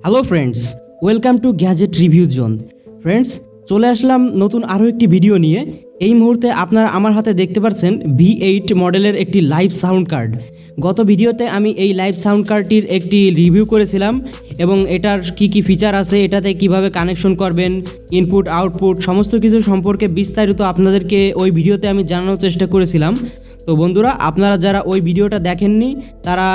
Hello friends, welcome to gadget review zone. Friends, চলে আসলাম নতুন আরও একটি ভিডিও নিয়ে। এই মুহূর্তে আপনারা আমার হাতে দেখতে পাচ্ছেন V8 মডেলের একটি লাইভ সাউন্ড কার্ড। গত ভিডিওতে আমি এই লাইভ সাউন্ড কার্ডটির একটি রিভিউ করেছিলাম এবং এটার কি কি ফিচার আছে, এটাতে কিভাবে কানেকশন করবেন, ইনপুট আউটপুট সমস্ত কিছু সম্পর্কে বিস্তারিত আপনাদেরকে ওই ভিডিওতে আমি জানানোর চেষ্টা করেছিলাম। তো বন্ধুরা, আপনারা যারা ওই ভিডিওটা দেখেননি তারা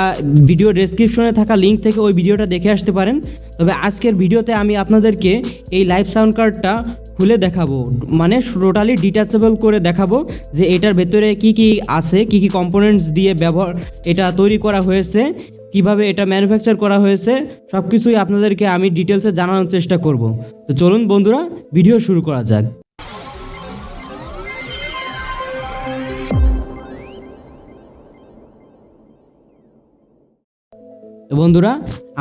ভিডিও ডেসক্রিপশনে থাকা লিঙ্ক থেকে ওই ভিডিওটা দেখে আসতে পারেন। তবে আজকের ভিডিওতে আমি আপনাদেরকে এই লাইভ সাউন্ড কার্ডটা খুলে দেখাবো, মানে টোটালি ডিটাচেবল করে দেখাবো যে এটার ভেতরে কি কি আছে, কি কি কম্পোনেন্টস দিয়ে এটা তৈরি করা হয়েছে, কিভাবে এটা ম্যানুফ্যাকচার করা হয়েছে, সব কিছুই আপনাদেরকে আমি ডিটেলসে জানানোর চেষ্টা করব। তো চলুন বন্ধুরা, ভিডিও শুরু করা যাক। বন্ধুরা,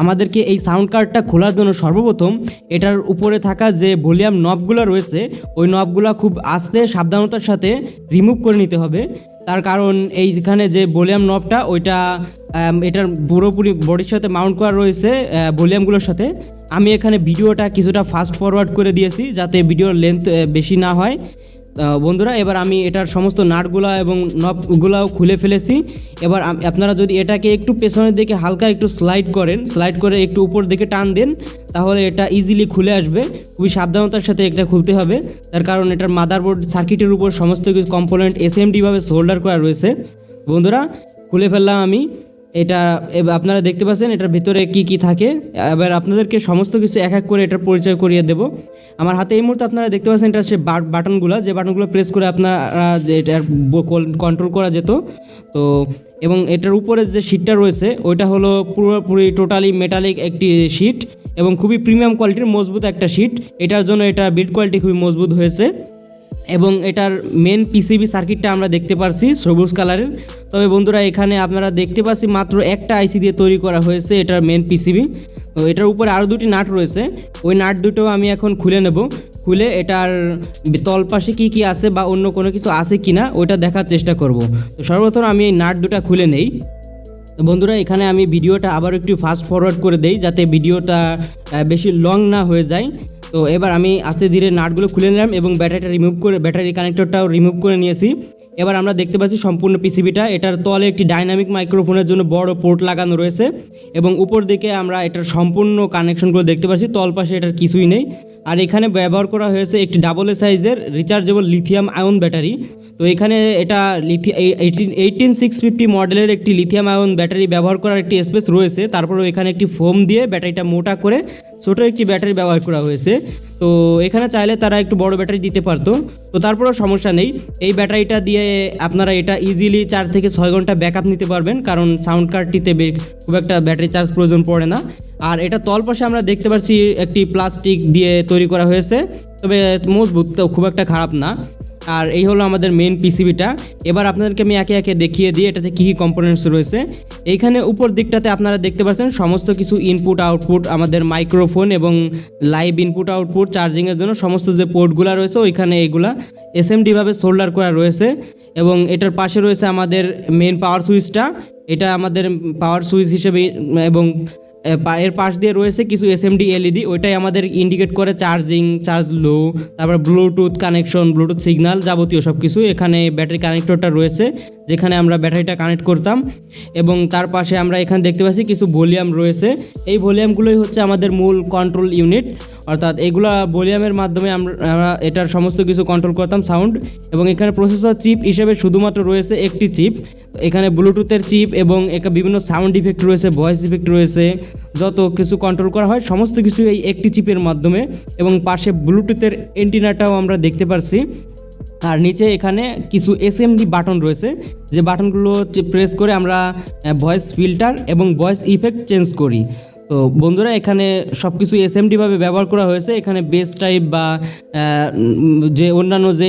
আমাদেরকে এই সাউন্ড কার্ডটা খোলার জন্য সর্বপ্রথম এটার উপরে থাকা যে ভলিউম নবগুলো রয়েছে ওই নবগুলো খুব আস্তে সাবধানতার সাথে রিমুভ করে নিতে হবে। তার কারণ এইখানে যে ভলিউম নবটা ওইটা এটার পুরোপুরি বডির সাথে মাউন্ট করা রয়েছে ভলিউমগুলোর সাথে। আমি এখানে ভিডিওটা কিছুটা ফাস্ট ফরওয়ার্ড করে দিয়েছি যাতে ভিডিওর লেন্থ বেশি না হয়। বন্ধুরা, এবার আমি এটার সমস্ত নাটগুলো এবং নবগুলাও খুলে ফেলেছি। এবার আপনারা যদি এটাকে একটু পেছনের দিকে হালকা একটু স্লাইড করে একটু উপর দিকে টান দেন, তাহলে এটা ইজিলি খুলে আসবে। খুবই সাবধানতার সাথে এটা খুলতে হবে, তার কারণ এটার মাদারবোর্ড সার্কিটের উপর সমস্ত কিছু কম্পোনেন্ট এসএমডিভাবে সোল্ডার করা রয়েছে। বন্ধুরা, খুলে ফেললাম আমি এটা। আপনারা দেখতে পাচ্ছেন এটার ভিতরে কি কি থাকে। এবার আপনাদেরকে সমস্ত কিছু এক এক করে এটার পরিচয় করিয়ে দেব। আমার হাতে এই মুহূর্তে আপনারা দেখতে পাচ্ছেন এটা সে বাটনগুলো প্রেস করে আপনারা যে এটার কন্ট্রোল করা যেত। তো এবং এটার উপরে যে শিটটা রয়েছে ওইটা হলো পুরোপুরি টোটালি মেটালিক একটি শিট এবং খুবই প্রিমিয়াম কোয়ালিটির মজবুত একটা শিট। এটার জন্য এটা বিল্ড কোয়ালিটি খুবই মজবুত হয়েছে। এবং এটার মেন পিসিবি সার্কিটটা আমরা দেখতে পাচ্ছি সবুজ কালারের। তবে বন্ধুরা, এখানে আপনারা দেখতে পাচ্ছি মাত্র একটা আইসি দিয়ে তৈরি করা হয়েছে এটার মেন পিসিবি। তো এটার উপরে আরও দুটি নাট রয়েছে, ওই নাট দুটো আমি এখন খুলে নেব। খুলে এটার তলপাশে কি কি আছে বা অন্য কোনো কিছু আছে কি না ওইটা দেখার চেষ্টা করব। তো সর্বপ্রথম আমি এই নাট দুটা খুলে নেই। বন্ধুরা, এখানে আমি ভিডিওটা আবার একটু ফাস্ট ফরওয়ার্ড করে দেই যাতে ভিডিওটা বেশি লং না হয়ে যায়। তো এবার আমি আস্তে ধীরে নাটগুলো খুলে নিলাম এবং ব্যাটারি কানেক্টরটাও রিমুভ করে নিয়েছি। এবার আমরা দেখতে পাচ্ছি সম্পূর্ণ পিসিবিটা, এটার তলে একটি ডাইনামিক মাইক্রোফোনের জন্য বড় পোর্ট লাগানো রয়েছে এবং উপর দিকে আমরা এটার সম্পূর্ণ কানেকশনগুলো দেখতে পাচ্ছি। তলপাশে এটার কিছুই নেই। আর এখানে ব্যবহার করা হয়েছে একটি ডাবল সাইজের রিচার্জেবল লিথিয়াম আয়ন ব্যাটারি। তো এখানে এটা 18650 মডেলের একটি লিথিয়াম আয়ন ব্যাটারি ব্যবহার করার একটি স্পেস রয়েছে। তারপরেও এখানে একটি ফোম দিয়ে ব্যাটারিটা মোটা করে ছোটো একটি ব্যাটারি ব্যবহার করা হয়েছে। তো এখানে চাইলে তারা একটু বড় ব্যাটারি দিতে পারতো, তো তারপরেও সমস্যা নেই। এই ব্যাটারিটা দিয়ে আপনারা এটা ইজিলি 4 থেকে 6 ঘন্টা ব্যাকআপ নিতে পারবেন, কারণ সাউন্ড কার্ডটিতে খুব একটা ব্যাটারি চার্জ প্রয়োজন পড়ে না। আর এটা তলপাশে আমরা দেখতে পাচ্ছি একটি প্লাস্টিক দিয়ে তৈরি করা হয়েছে, তবে মজবুত, তো খুব একটা খারাপ না। আর এই হলো আমাদের মেন পিসিবিটা। এবার আপনাদেরকে আমি একে একে দেখিয়ে দিই এটাতে কী কী কম্পোনেন্টস রয়েছে। এইখানে উপর দিকটাতে আপনারা দেখতে পাচ্ছেন সমস্ত কিছু ইনপুট আউটপুট, আমাদের মাইক্রোফোন এবং লাইভ ইনপুট আউটপুট চার্জিংয়ের জন্য সমস্ত যে পোর্টগুলো রয়েছে ওইখানে এইগুলা এসএমডিভাবে সোল্ডার করা রয়েছে। এবং এটার পাশে রয়েছে আমাদের মেন পাওয়ার সুইচটা, এটা আমাদের পাওয়ার সুইচ হিসেবে, এবং এর পাশ দিয়ে রয়েছে কিছু এসএমডি এলইডি, ওইটাই আমাদের ইন্ডিকেট করে চার্জ লো, তারপর ব্লুটুথ কানেকশন, ব্লুটুথ সিগন্যাল, যাবতীয় সব কিছু। এখানে ব্যাটারি কানেক্টরটা রয়েছে যেখানে আমরা ব্যাটারিটা কানেক্ট করতাম। এবং তার পাশে আমরা এখানে দেখতে পাচ্ছি কিছু ভলিউম রয়েছে। এই ভলিউমগুলোই হচ্ছে আমাদের মূল কন্ট্রোল ইউনিট, অর্থাৎ এইগুলা ভলিউমের মাধ্যমে আমরা এটার সমস্ত কিছু কন্ট্রোল করতাম সাউন্ড। এবং এখানে প্রসেসর চিপ হিসেবে শুধুমাত্র রয়েছে একটি চিপ। এখানে ব্লুটুথের চিপ এবং বিভিন্ন সাউন্ড ইফেক্ট রয়েছে, ভয়েস ইফেক্ট রয়েছে, যত কিছু কন্ট্রোল করা হয় সমস্ত কিছু এই একটি চিপের মাধ্যমে। এবং পাশে ব্লুটুথের এন্টিনাটাও আমরা দেখতে পাচ্ছি। আর নিচে এখানে কিছু এসএমডি বাটন রয়েছে, যে বাটনগুলো প্রেস করে আমরা ভয়েস ফিল্টার এবং ভয়েস ইফেক্ট চেঞ্জ করি। তো বন্ধুরা, এখানে সব কিছু এসএমডিভাবে ব্যবহার করা হয়েছে। এখানে বেস টাইপ বা যে অন্যান্য যে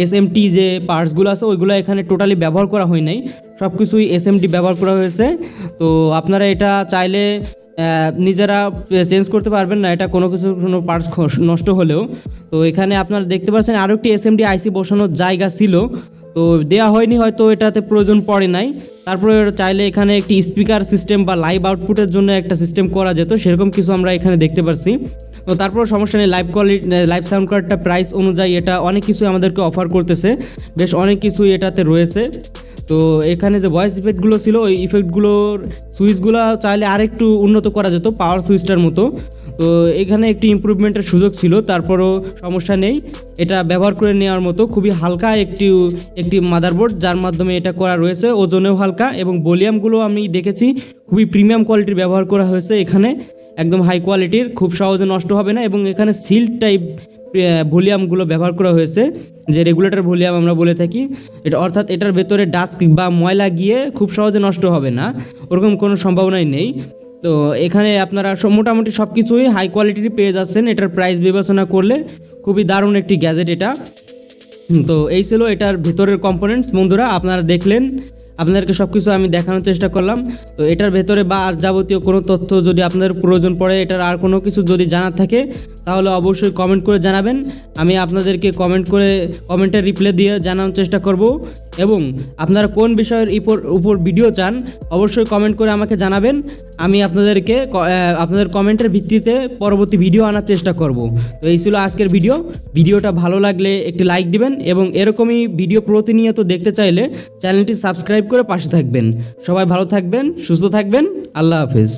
এসএমটি যে পার্টসগুলো আছে ওইগুলো এখানে টোটালি ব্যবহার করা হয় নাই, সব কিছুই এসএমডি ব্যবহার করা হয়েছে। তো আপনারা এটা চাইলে নিজেরা চেঞ্জ করতে পারবেন না, এটা কোনো পার্টস নষ্ট হলেও। তো এখানে আপনারা দেখতে পাচ্ছেন আরও একটি এসএমডি আইসি বসানোর জায়গা ছিল, তো দেওয়া হয়নি, হয়তো এটাতে প্রয়োজন পড়ে নাই। তারপরে চাইলে এখানে একটি স্পিকার সিস্টেম বা লাইভ আউটপুটের জন্য একটা সিস্টেম করা যেত, সেরকম কিছু আমরা এখানে দেখতে পাচ্ছি। তো তারপর সমস্যা নেই, লাইভ কোয়ালিটি লাইভ সাউন্ড কার্ডটা প্রাইস অনুযায়ী এটা অনেক কিছু আমাদেরকে অফার করতেছে, বেশ অনেক কিছুই এটাতে রয়েছে। তো এখানে যে ভয়েস ইফেক্টগুলো ছিল, ওই ইফেক্টগুলোর সুইচগুলো চাইলে আরেকটু উন্নত করা যেত পাওয়ার সুইচটার মতো। তো এখানে একটু ইমপ্রুভমেন্টের সুযোগ ছিল, তারপরও সমস্যা নেই, এটা ব্যবহার করে নেওয়ার মতো। খুবই হালকা একটি মাদারবোর্ড, যার মাধ্যমে এটা করা রয়েছে, ওজনেও হালকা এবং ভলিউমগুলো আমি দেখেছি খুবই প্রিমিয়াম কোয়ালিটির ব্যবহার করা হয়েছে এখানে, একদম হাই কোয়ালিটির, খুব সহজে নষ্ট হবে না। এবং এখানে সিল্ড টাইপ ভলিউমগুলো ব্যবহার করা হয়েছে, যে রেগুলেটর ভলিউম আমরা বলে থাকি, এটা অর্থাৎ এটার ভেতরে ডাস্ট বা ময়লা গিয়ে খুব সহজে নষ্ট হবে না, ওরকম কোনো সম্ভাবনাই নেই। তো এখানে আপনারা মোটামুটি সব কিছুই হাই কোয়ালিটির পেয়ে যাচ্ছেন। এটার প্রাইস বিবেচনা করলে খুবই দারুণ একটি গ্যাজেট এটা। তো এই ছিল এটার ভেতরের কম্পোনেন্টস বন্ধুরা, আপনারা দেখলেন, আপনাদেরকে সব কিছু আমি দেখানোর চেষ্টা করলাম। তো এটার ভেতরে বা আর যাবতীয় কোনো তথ্য যদি আপনাদের প্রয়োজন পড়ে, এটার আর কোনো কিছু যদি জানার থাকে, তাহলে অবশ্যই কমেন্ট করে জানাবেন। আমি আপনাদেরকে কমেন্টের রিপ্লাই দিয়ে জানানোর চেষ্টা করব। এবং আপনারা কোন বিষয়ের উপর ভিডিও চান, অবশ্যই কমেন্ট করে আমাকে জানাবেন। আমি আপনাদেরকে আপনাদের কমেন্টের ভিত্তিতে পরবর্তী ভিডিও আনার চেষ্টা করব। তো এই ছিল আজকের ভিডিওটা ভালো লাগলে একটি লাইক দিবেন, এবং এরকমই ভিডিও প্রতিনিয়ত দেখতে চাইলে চ্যানেলটি সাবস্ক্রাইব করে পাশে থাকবেন। সবাই ভালো থাকবেন, সুস্থ থাকবেন, আল্লাহ হাফেজ।